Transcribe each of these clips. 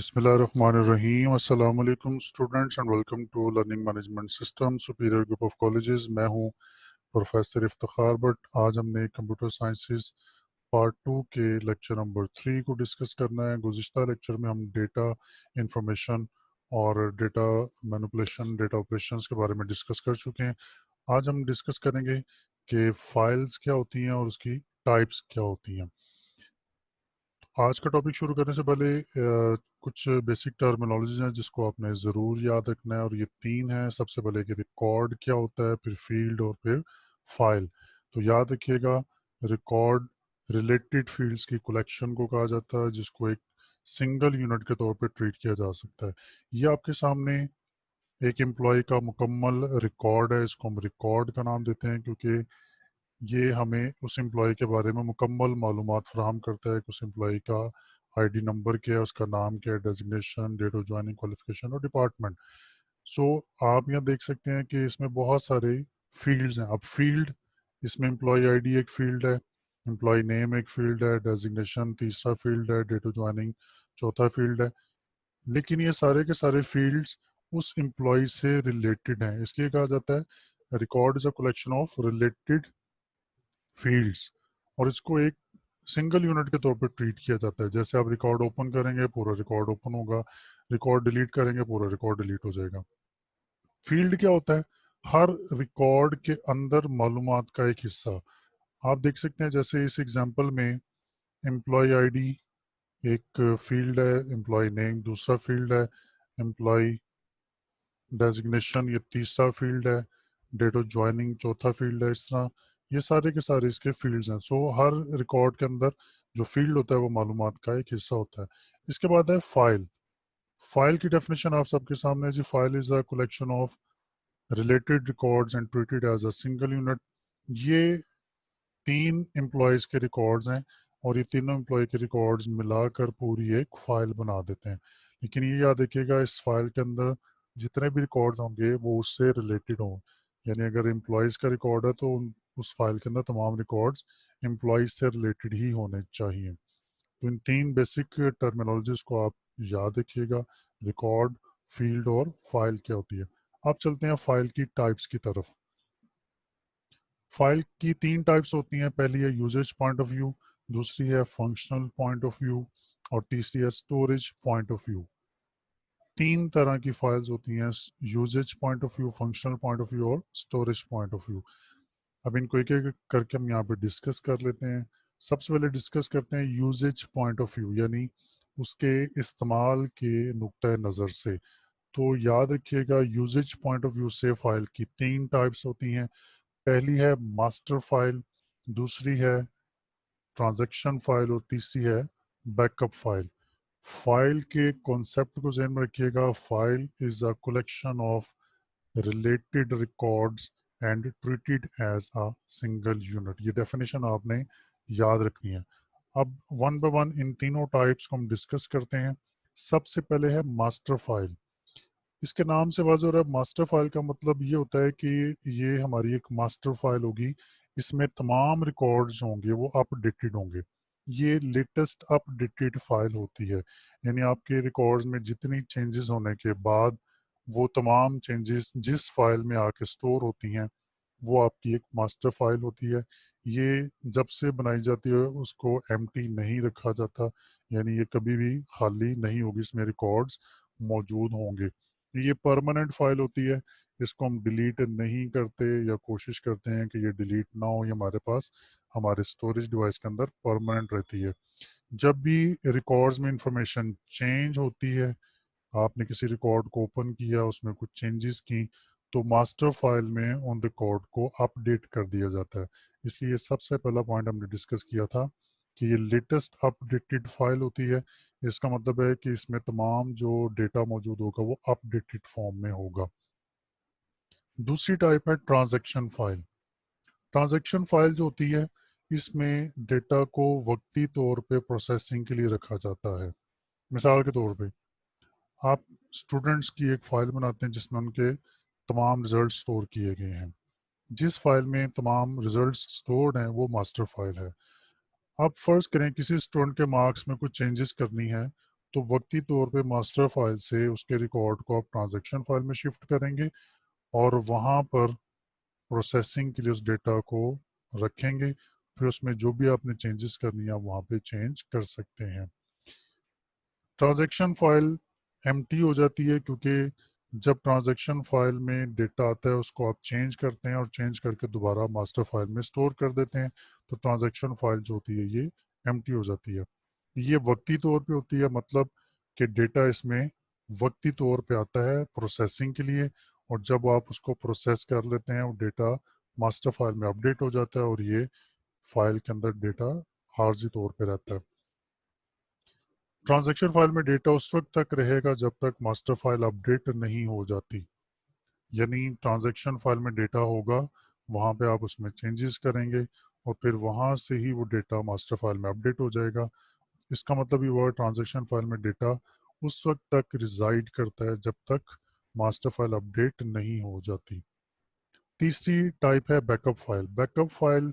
बिस्मिल्लाहिर्रहमानिर्रहीम। अस्सलाम वालेकुम students and welcome to learning management system superior group of colleges. मैं हूं प्रोफेसर इफ्तिखार भट्ट। आज हमने कंप्यूटर साइंसेज पार्ट 2 के लेक्चर नंबर 3 को डिस्कस करना है। गुज़िश्ता लेक्चर में हम डेटा इंफॉर्मेशन और डेटा मैनिपुलेशन, डेटा ऑपरेशंस के बारे में डिस्कस कर चुके हैं। आज हम डिस्कस करेंगे कि फाइल्स क्या होती हैं और उसकी टाइप्स क्या होती हैं। आज का टॉपिक शुरू करने से पहले कुछ बेसिक टर्मिनोलॉजीज हैं जिसको आपने ज़रूर याद रखना है, और ये तीन हैं। सबसे पहले कि रिकॉर्ड क्या होता है, फिर फील्ड और फिर फाइल। तो याद रखिएगा, रिकॉर्ड रिलेटेड फील्ड्स की कलेक्शन को कहा जाता है, जिसको एक सिंगल यूनिट के तौर पे ट्रीट किया जा सकता है। ये आपके सामने एक एम्प्लॉय का मुकम्मल रिकॉर्ड है। इसको हम रिकॉर्ड का नाम देते हैं क्योंकि ये हमें उस एम्प्लॉय के बारे में मुकम्मल मालूमात फराहम करता है कि उस एम्प्लॉय का आईडी नंबर क्या है, उसका नाम क्या है, designation, date of joining, qualification और डिपार्टमेंट। सो आप यहाँ देख सकते हैं कि इसमें बहुत सारे फील्ड्स हैं। अब फील्ड, इसमें एम्प्लॉय आईडी एक फील्ड है, एम्प्लॉय नेम एक फील्ड है, डेजिग्नेशन तीसरा फील्ड है, डेट ऑफ ज्वाइनिंग चौथा फील्ड है। लेकिन ये सारे के सारे फील्ड्स उस एम्प्लॉय से रिलेटेड हैं, इसलिए कहा जाता है record is a collection of related fields. और इसको एक सिंगल यूनिट के तौर पर ट्रीट किया जाता है। जैसे आप रिकॉर्ड ओपन करेंगे, पूरा रिकॉर्ड ओपन होगा, रिकॉर्ड डिलीट करेंगे, पूरा रिकॉर्ड डिलीट हो जाएगा। फील्ड क्या होता है? हर रिकॉर्ड के अंदर मालूमात का एक हिस्सा। आप देख सकते हैं जैसे इस एग्जांपल में एम्प्लॉय आईडी एक फील्ड है, एम्प्लॉय नेम दूसरा फील्ड है, एम्प्लॉय डेजिग्नेशन ये तीसरा फील्ड है, डेट ऑफ ज्वाइनिंग चौथा फील्ड है। इस तरह ये सारे के सारे इसके फील्ड्स हैं। सो हर रिकॉर्ड के अंदर जो फील्ड होता है वो मालूमात का एक हिस्सा होता है। इसके बाद है फाइल। फाइल की डेफिनेशन आप सबके सामने है जी। File is a collection of related records and treated as a single unit. ये तीन एम्प्लॉयज़ के रिकॉर्ड्स हैं और ये तीनों एम्प्लॉय के रिकॉर्ड्स मिलाकर पूरी एक फाइल बना देते हैं। लेकिन ये याद रखिएगा, इस फाइल के अंदर जितने भी रिकॉर्ड्स होंगे वो उससे रिलेटेड हों। यानी अगर एम्प्लॉयज़ का रिकॉर्ड है तो उस फाइल के अंदर तमाम रिकॉर्ड्स एम्प्लॉयज़ से रिलेटेड ही होने चाहिए। तो इन तीन बेसिक टर्मिनोलॉजीज को आप याद रखिएगा, रिकॉर्ड, फील्ड और फाइल क्या होती है। अब चलते हैं फाइल की टाइप्स की तरफ। फाइल की तीन टाइप्स होती हैं। पहली है यूजेज पॉइंट ऑफ व्यू, दूसरी है फंक्शनल पॉइंट ऑफ व्यू और तीसरी है स्टोरेज पॉइंट ऑफ व्यू। तीन तरह की फाइल्स होती हैं, uses point of view, functional point of view और स्टोरेज पॉइंट ऑफ व्यू। अब इनको एक एक करके हम यहाँ पे डिस्कस कर लेते हैं। सबसे पहले डिस्कस करते हैं यूजेज पॉइंट ऑफ व्यू, यानी उसके इस्तेमाल के नुक्ता नज़र से। तो याद रखिएगा, यूजेज पॉइंट ऑफ व्यू से फाइल की तीन टाइप्स होती हैं। पहली है मास्टर फाइल, दूसरी है ट्रांजैक्शन फाइल और तीसरी है बैकअप फाइल। फाइल के कॉन्सेप्ट को ध्यान में रखिएगा। File is a collection of related records and treated as a single unit. ये डेफिनेशन आपने याद रखनी है। अब वन बाय वन इन तीनों टाइप्स को हम डिस्कस करते हैं। सबसे पहले है मास्टर फाइल। इसके नाम से वाज़ेह हो रहा है, मास्टर फाइल का मतलब ये होता है कि ये हमारी एक मास्टर फाइल होगी। इसमें तमाम रिकॉर्ड्स जो होंगे वो अपडेटेड होंगे। ये लेटेस्ट अपडेटेड फाइल होती है। यानी आपके रिकॉर्ड्स में जितनी चेंजेस होने के बाद वो तमाम चेंजेस जिस फाइल में आके स्टोर होती हैं वो आपकी एक मास्टर फाइल होती है। ये जब से बनाई जाती है उसको एम्प्टी नहीं रखा जाता, यानी ये कभी भी खाली नहीं होगी, इसमें रिकॉर्ड्स मौजूद होंगे। ये परमानेंट फाइल होती है, इसको हम डिलीट नहीं करते या कोशिश करते हैं कि ये डिलीट ना हो, ये हमारे पास हमारे स्टोरेज डिवाइस के अंदर परमानेंट रहती है। जब भी रिकॉर्ड्स में इंफॉर्मेशन चेंज होती है, आपने किसी रिकॉर्ड को ओपन किया, उसमें कुछ चेंजेस की, तो मास्टर फाइल में उन रिकॉर्ड को अपडेट कर दिया जाता है। इसलिए सबसे पहला पॉइंट हमने डिस्कस किया था कि ये लेटेस्ट अपडेटेड फाइल होती है। इसका मतलब है कि इसमें तमाम जो डेटा मौजूद होगा वो अपडेटेड फॉर्म में होगा। दूसरी टाइप है ट्रांजैक्शन फाइल। ट्रांजैक्शन फाइल जो होती है, इसमें डेटा को वक्ती तौर पे प्रोसेसिंग के लिए रखा जाता है। मिसाल के तौर पे आप स्टूडेंट्स की एक फाइल बनाते हैं जिसमें उनके तमाम रिजल्ट स्टोर किए गए हैं। जिस फाइल में तमाम रिजल्ट स्टोर्ड हैं वो मास्टर फाइल है। अब फर्ज करें किसी स्टूडेंट के मार्क्स में कुछ चेंजेस करनी है, तो वक्ती तौर पे मास्टर फाइल से उसके रिकॉर्ड को आप ट्रांजैक्शन फाइल में शिफ्ट करेंगे और वहाँ पर प्रोसेसिंग के लिए उस डेटा को रखेंगे। फिर उसमें जो भी आपने चेंजेस करनी है आप वहाँ पे चेंज कर सकते हैं। ट्रांजैक्शन फाइल एम्प्टी हो जाती है क्योंकि जब ट्रांजैक्शन फाइल में डेटा आता है उसको आप चेंज करते हैं और चेंज करके दोबारा मास्टर फाइल में स्टोर कर देते हैं, तो ट्रांजैक्शन फाइल जो होती है ये एम्प्टी हो जाती है। ये वक्ती तौर पे होती है, मतलब कि डेटा इसमें वक्ती तौर पे आता है प्रोसेसिंग के लिए, और जब आप उसको प्रोसेस कर लेते हैं वो डेटा मास्टर फाइल में अपडेट हो जाता है और ये फाइल के अंदर डेटा आर्जी तौर पे रहता है। ट्रांजैक्शन फाइल में डेटा उस वक्त तक रहेगा जब तक मास्टर फाइल अपडेट नहीं हो जाती। यानी ट्रांजैक्शन फाइल में डेटा होगा, वहाँ पे आप उसमें चेंजेस करेंगे और फिर वहाँ से ही वो डेटा मास्टर फाइल में अपडेट हो जाएगा। इसका मतलब ये हुआ ट्रांजैक्शन फाइल में डेटा उस वक्त तक रिजाइड करता है जब तक मास्टर फाइल अपडेट नहीं हो जाती। तीसरी टाइप है बैकअप फाइल। बैकअप फाइल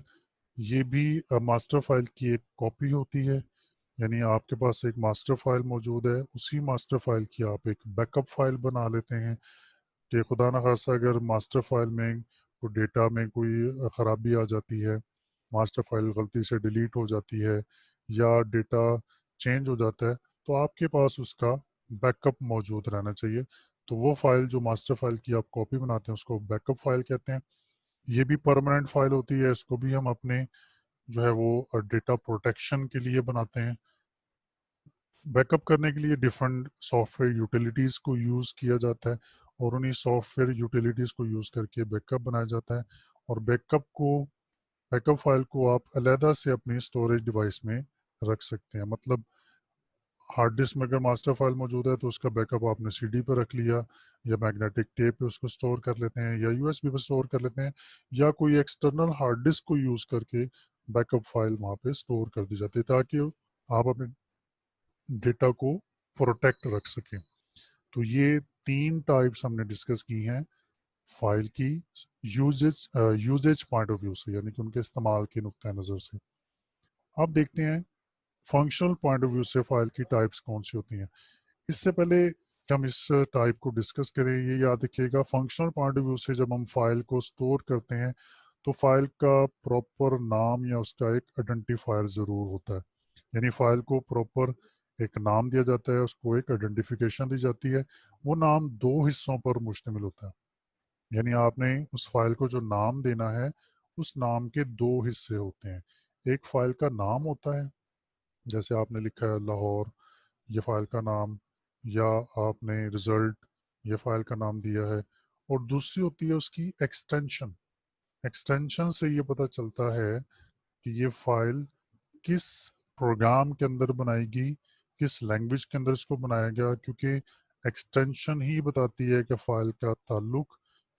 ये भी मास्टर फाइल की एक कॉपी होती है। यानी आपके पास एक मास्टर फाइल मौजूद है, उसी मास्टर फाइल की आप एक बैकअप फाइल बना लेते हैं कि खुदा न खास्ता अगर मास्टर फाइल में कोई डेटा में कोई ख़राबी आ जाती है, मास्टर फाइल गलती से डिलीट हो जाती है या डेटा चेंज हो जाता है, तो आपके पास उसका बैकअप मौजूद रहना चाहिए। तो वो फाइल जो मास्टर फाइल की आप कॉपी बनाते हैं उसको बैकअप फाइल कहते हैं। ये भी परमानेंट फाइल होती है, इसको भी हम अपने जो है वो डेटा प्रोटेक्शन के लिए बनाते हैं। बैकअप करने के लिए डिफरेंट सॉफ्टवेयर यूटिलिटीज़ को यूज़ किया जाता है और उन्हीं सॉफ्टवेयर यूटिलिटीज़ को यूज़ करके बैकअप बनाया जाता है। और बैकअप फाइल को आप अलहदा से अपनी स्टोरेज डिवाइस में रख सकते हैं। मतलब हार्ड डिस्क में अगर मास्टर फाइल मौजूद है तो उसका बैकअप आपने सीडी पर रख लिया, या मैग्नेटिक टेप पे उसको स्टोर कर लेते हैं, या यूएसबी पर स्टोर कर लेते हैं, या कोई एक्सटर्नल हार्ड डिस्क को यूज़ करके बैकअप फाइल वहाँ पे स्टोर कर दी जाती है ताकि आप अपने डेटा को प्रोटेक्ट रख सकें। तो ये तीन टाइप्स हमने डिस्कस की हैं फाइल की uses uses point of view से, यानी कि उनके इस्तेमाल के नुक्ता नज़र से। अब देखते हैं फंक्शनल पॉइंट ऑफ व्यू से फाइल की टाइप्स कौन सी होती हैं। इससे पहले कि हम इस टाइप को डिस्कस करें, ये याद रखिएगा फंक्शनल पॉइंट ऑफ व्यू से जब हम फाइल को स्टोर करते हैं तो फाइल का प्रॉपर नाम या उसका एक आइडेंटिफायर ज़रूर होता है। यानी फाइल को प्रॉपर एक नाम दिया जाता है, उसको एक आइडेंटिफिकेशन दी जाती है। वो नाम दो हिस्सों पर मुश्तमिल होता है। यानी आपने उस फाइल को जो नाम देना है उस नाम के दो हिस्से होते हैं। एक फाइल का नाम होता है, जैसे आपने लिखा है लाहौर, ये फाइल का नाम, या आपने रिजल्ट, ये फाइल का नाम दिया है। और दूसरी होती है उसकी एक्सटेंशन। एक्सटेंशन से ये पता चलता है कि ये फाइल किस प्रोग्राम के अंदर बनाएगी, किस लैंग्वेज के अंदर इसको बनाया गया, क्योंकि एक्सटेंशन ही बताती है कि फाइल का ताल्लुक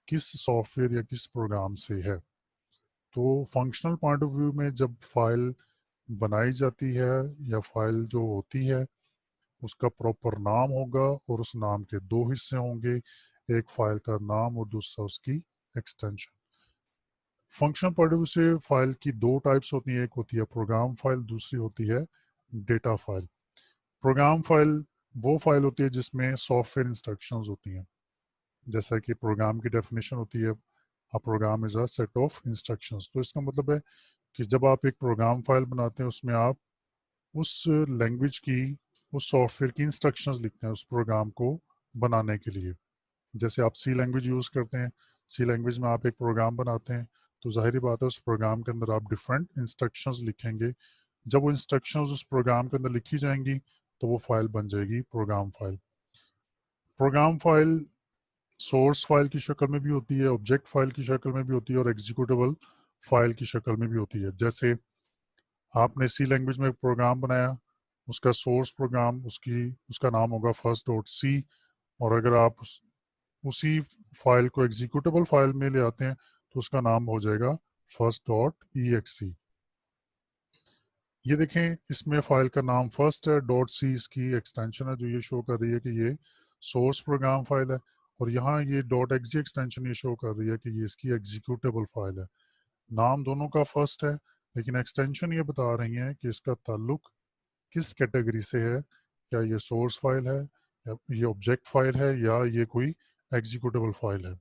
किस सॉफ्टवेयर या किस प्रोग्राम से है। तो फंक्शनल पॉइंट ऑफ व्यू में जब फाइल बनाई जाती है या फाइल जो होती है उसका प्रॉपर नाम होगा और उस नाम के दो हिस्से होंगे, एक फाइल का नाम और दूसरा उसकी extension. Function point of view से फाइल की दो टाइप्स होती हैं, एक होती है प्रोग्राम फाइल, दूसरी होती है डेटा फाइल। प्रोग्राम फाइल वो फाइल होती है जिसमें सॉफ्टवेयर इंस्ट्रक्शंस होती हैं। जैसा कि प्रोग्राम की डेफिनेशन होती है, a program is a set of instructions. तो इसका मतलब है कि जब आप एक प्रोग्राम फाइल बनाते हैं उसमें आप उस लैंग्वेज की, उस सॉफ्टवेयर की इंस्ट्रक्शंस लिखते हैं उस प्रोग्राम को बनाने के लिए। जैसे आप सी लैंग्वेज यूज़ करते हैं, सी लैंग्वेज में आप एक प्रोग्राम बनाते हैं, तो जाहिर बात है उस प्रोग्राम के अंदर आप डिफरेंट इंस्ट्रक्शंस लिखेंगे। जब वो इंस्ट्रक्शंस उस प्रोग्राम के अंदर लिखी जाएंगी तो वो फाइल बन जाएगी program file. Program file source file की शक्ल में भी होती है, ऑब्जेक्ट फाइल की शक्ल में भी होती है और एग्जीक्यूटेबल फाइल की शक्ल में भी होती है। जैसे आपने सी लैंग्वेज में एक प्रोग्राम बनाया, उसका सोर्स प्रोग्राम उसका नाम होगा फर्स्ट डॉट सी, और अगर आप उसी फाइल को एग्जीक्यूटेबल फाइल में ले आते हैं तो उसका नाम हो जाएगा फर्स्ट डॉट ई एक्स सी। ये देखें इसमें फाइल का नाम फर्स्ट है, डॉट सी इसकी एक्सटेंशन है जो ये शो कर रही है कि ये सोर्स प्रोग्राम फाइल है, और यहाँ ये डॉट एक्स एक्सटेंशन ये शो कर रही है कि ये इसकी एग्जीक्यूटेबल फाइल है। नाम दोनों का फर्स्ट है, लेकिन एक्सटेंशन ये बता रही है कि इसका ताल्लुक किस कैटेगरी से है, क्या ये सोर्स फाइल है, या ये ऑब्जेक्ट फाइल है, या ये कोई एग्जीक्यूटेबल फाइल है।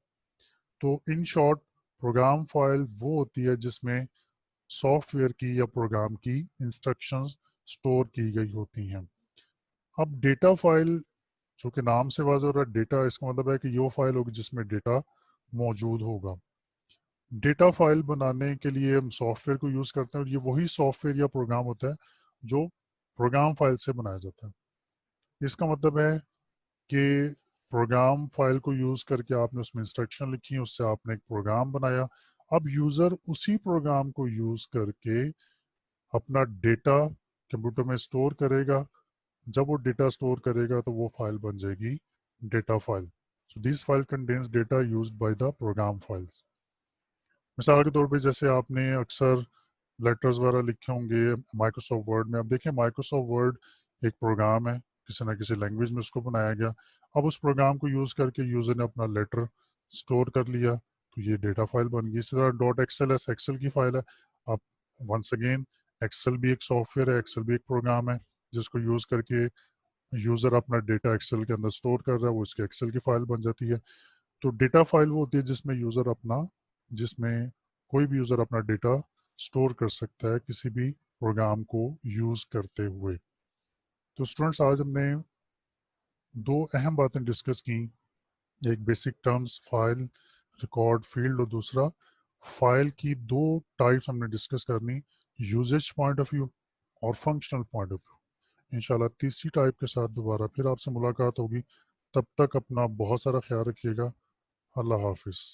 तो इन शॉर्ट प्रोग्राम फाइल वो होती है जिसमें सॉफ्टवेयर की या प्रोग्राम की इंस्ट्रक्शंस स्टोर की गई होती हैं। अब डेटा फाइल, जो कि नाम से वाज़ेह हो रहा है डेटा, इसका मतलब है कि वो फाइल होगी जिसमें डेटा मौजूद होगा। डेटा फाइल बनाने के लिए हम सॉफ्टवेयर को यूज़ करते हैं, और ये वही सॉफ्टवेयर या प्रोग्राम होता है जो प्रोग्राम फाइल से बनाया जाता है। इसका मतलब है कि प्रोग्राम फाइल को यूज़ करके आपने उसमें इंस्ट्रक्शन लिखी, उससे आपने एक प्रोग्राम बनाया। अब यूज़र उसी प्रोग्राम को यूज़ करके अपना डेटा कंप्यूटर में स्टोर करेगा। जब वो डेटा स्टोर करेगा तो वो फाइल बन जाएगी data file. So this file contains data used by the program files. मिसाल के तौर पे जैसे आपने अक्सर लेटर्स वगैरह लिखे होंगे माइक्रोसॉफ्ट वर्ड में। अब देखिए माइक्रोसॉफ्ट वर्ड एक प्रोग्राम है, किसी ना किसी लैंग्वेज में उसको बनाया गया। अब उस प्रोग्राम को यूज़ करके यूज़र ने अपना लेटर स्टोर कर लिया, तो ये डेटा फाइल बन गई। इसी तरह डॉट एक्सएल एस एक्सेल की फाइल है। अब वंस अगेन एक्सेल भी एक सॉफ्टवेयर है, एक्सेल भी एक प्रोग्राम है जिसको यूज़ करके यूज़र अपना डेटा एक्सेल के अंदर स्टोर कर रहा है, वो इसके एक्सेल की फाइल बन जाती है। तो डेटा फाइल वो होती है जिसमें कोई भी यूज़र अपना डेटा स्टोर कर सकता है किसी भी प्रोग्राम को यूज़ करते हुए। तो स्टूडेंट्स, आज हमने दो अहम बातें डिस्कस की। एक basic terms file, record, field, और दूसरा फाइल की दो टाइप्स हमने डिस्कस करनी, यूजेज पॉइंट ऑफ व्यू और फंक्शनल पॉइंट ऑफ व्यू। इंशाल्लाह तीसरी टाइप के साथ दोबारा फिर आपसे मुलाकात होगी। तब तक अपना बहुत सारा ख्याल रखिएगा। अल्लाह हाफिज़।